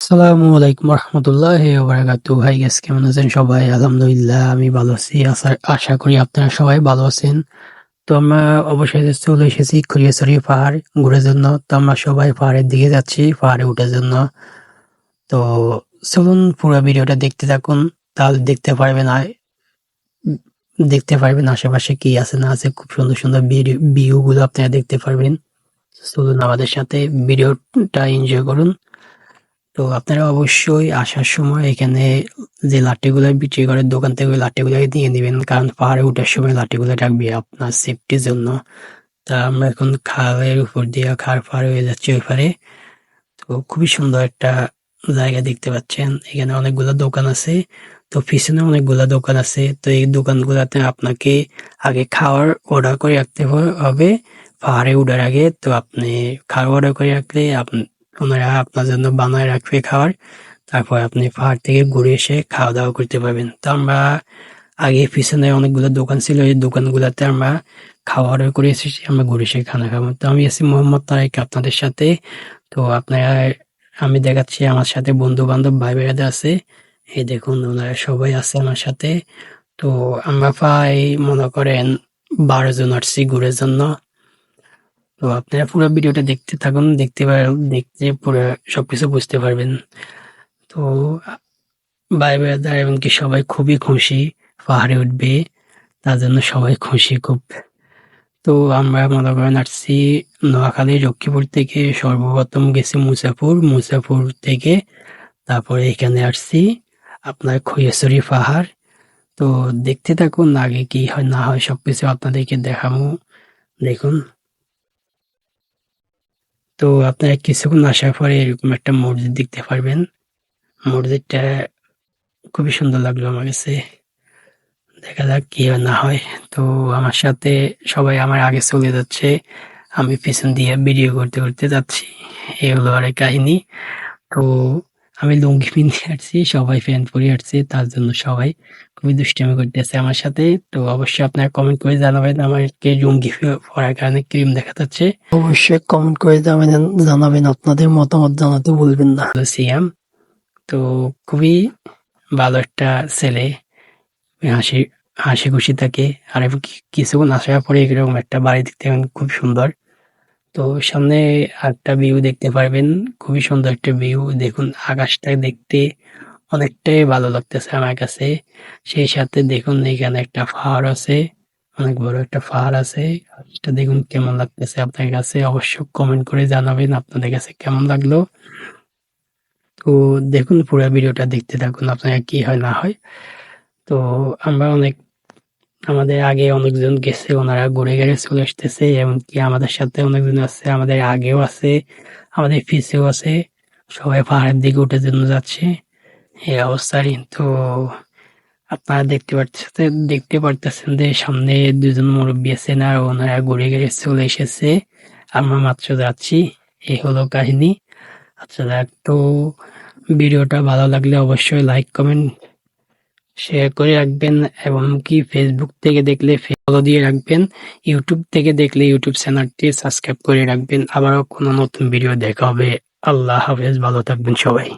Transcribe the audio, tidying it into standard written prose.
আসসালামু আলাইকুম রহমতুল্লাহি ওয়া বারাকাতুহু। ভাই গাইস, কেমন আছেন সবাই? আলহামদুলিল্লাহ আমি ভালো আছি। আশা করি আপনারা সবাই ভালো আছেন। তো আমরা অবশেষে চলে এসেছি খলিয়াছড়ি পাহাড় ঘোরার জন্য। তো আমরা সবাই পাহাড়ের দিকে যাচ্ছি পাহাড়ে ওঠার জন্য। তো চলুন পুরো ভিডিওটা দেখতে থাকুন, তাহলে দেখতে পারবেন আশেপাশে কি আছে না আছে। খুব সুন্দর সুন্দর ভিউ গুলো আপনারা দেখতে পারবেন। চলুন আমাদের সাথে ভিডিওটা এনজয় করুন। তো আপনারা অবশ্যই আসার সময় এখানে যে লাঠিগুলো বিক্রি করে দোকান থেকে ওই লাঠিগুলো নিয়ে নিবেন, কারণ পাহাড়ে ওঠার সময় লাঠিগুলো রাখবে আপনার সেফটির জন্য। তা আমরা এখন খালের উপর দিয়ে খাড় পার হয়ে যাচ্ছি ওই পারে। তো খুবই সুন্দর একটা জায়গা দেখতে পাচ্ছেন। এখানে অনেকগুলো দোকান আছে। তো পিছনে অনেকগুলো দোকান আছে। তো এই দোকানগুলোতে আপনাকে আগে খাওয়ার অর্ডার করে রাখতে হবে পাহাড়ে ওঠার আগে। তো আপনি খাওয়ার অর্ডার করে রাখলে ওনারা আপনার জন্য বানায় রাখবে খাবার। তারপর আপনি পাহাড় থেকে ঘুরে এসে খাওয়া দাওয়া করতে পারবেন। তো আমরা আগে পিছনে অনেকগুলো দোকান ছিল, এই দোকানগুলোতে আমরা খাওয়া অর্ডার করে এসেছি, আমরা ঘুরে এসে খানা খাবো। তো আমি আছি মোহাম্মদ তারেক আপনাদের সাথে। তো আপনারা, আমি দেখাচ্ছি আমার সাথে বন্ধু বান্ধব ভাই বেড়াতে আছে। এই দেখুন ওনারা সবাই আছে আমার সাথে। তো আমরা প্রায় মনে করেন 12 জন আসছি ঘুরের জন্য। তো আপনারা পুরো ভিডিওটা দেখতে থাকুন, দেখতে পুরো সবকিছু বুঝতে পারবেন। তো ভাই ব্রাদার এমনকি সবাই খুবই খুশি পাহাড়ে উঠবে, তার জন্য সবাই খুশি খুব। তো আমরা মনে করেন আসছি নোয়াখালী লক্ষ্মীপুর থেকে, সর্বপ্রথম গেছি মুসাপুর থেকে তারপরে এখানে আসছি আপনার খৈয়াছড়ি পাহাড়। তো দেখতে থাকুন, আগে কি হয় না হয় সবকিছু আপনাদেরকে দেখাবো। দেখুন। তো আপনারা কিছুক্ষণ আসার পরে এরকম একটা মসজিদ দেখতে পারবেন। মসজিদটা খুবই সুন্দর লাগলো আমার কাছে। দেখা যাক কি হয় না হয়। তো আমার সাথে সবাই আমার আগে চলে যাচ্ছে, আমি পিছন দিয়ে ভিডিও করতে করতে যাচ্ছি। এই হলো আর কাহিনী। তো আমি লুঙ্গি পিন্ধে আসছি, সবাই প্যান্ট পরে আসছে, তার জন্য সবাই খুবই দুষ্টামি করতেছে আমার সাথে। তো অবশ্যই আপনারা কমেন্ট করে জানাবেন আমাকে লুঙ্গি পরার কারণে ক্রিম দেখা যাচ্ছে। অবশ্যই কমেন্ট করে জানাবেন আপনাদের মতামত জানাতে ভুলবেন না। সিয়াম তো খুবই ভালো একটা ছেলে, হাসি হাসি খুশি থাকে। আর এবং কিছুক্ষণ আসার পরে এরকম একটা বাড়ি দেখতে পাবেন, খুব সুন্দর। তো সামনে একটা ভিউ দেখতে পারবেন, খুবই সুন্দর একটা ভিউ। দেখুন আকাশটা দেখতে অনেকটাই ভালো লাগতেছে আমার কাছে। সেই সাথে দেখুন এখানে একটা পাহাড় আছে, অনেক বড় একটা পাহাড় আছে। আকাশটা দেখুন কেমন লাগতেছে আপনার কাছে, অবশ্যই কমেন্ট করে জানাবেন আপনাদের কাছে কেমন লাগলো। তো দেখুন পুরো ভিডিওটা দেখতে থাকুন, আপনারা কি হয় না হয়। তো আমরা আমাদের আগে অনেকজন গেছে, ওনারা ঘুরে ঘুরে চলে আসতেছে। এমনকি আমাদের সাথে অনেকজন আছে, আমাদের আগেও আছে, আমাদের পিছেও আছে। সবাই পাহাড়ের দিকে উঠার জন্য যাচ্ছে এই অবস্থায়। তো আপনারা দেখতে পারতেছেন যে সামনে দুজন মুরব্বী আছেন, আর ওনারা ঘুরে ঘুরে চলে এসেছে। আমরা মাত্র যাচ্ছি, এই হলো কাহিনী। আচ্ছা যাক, তো ভিডিওটা ভালো লাগলে অবশ্যই লাইক কমেন্ট শেয়ার করে রাখবেন, এবং কি ফেসবুক থেকে দেখলে ফলো দিয়ে রাখবেন, ইউটিউব থেকে দেখলে ইউটিউব চ্যানেলটি সাবস্ক্রাইব করে রাখবেন। আবারও কোনো নতুন ভিডিও দেখা হবে। আল্লাহ হাফেজ, ভালো থাকবেন সবাই।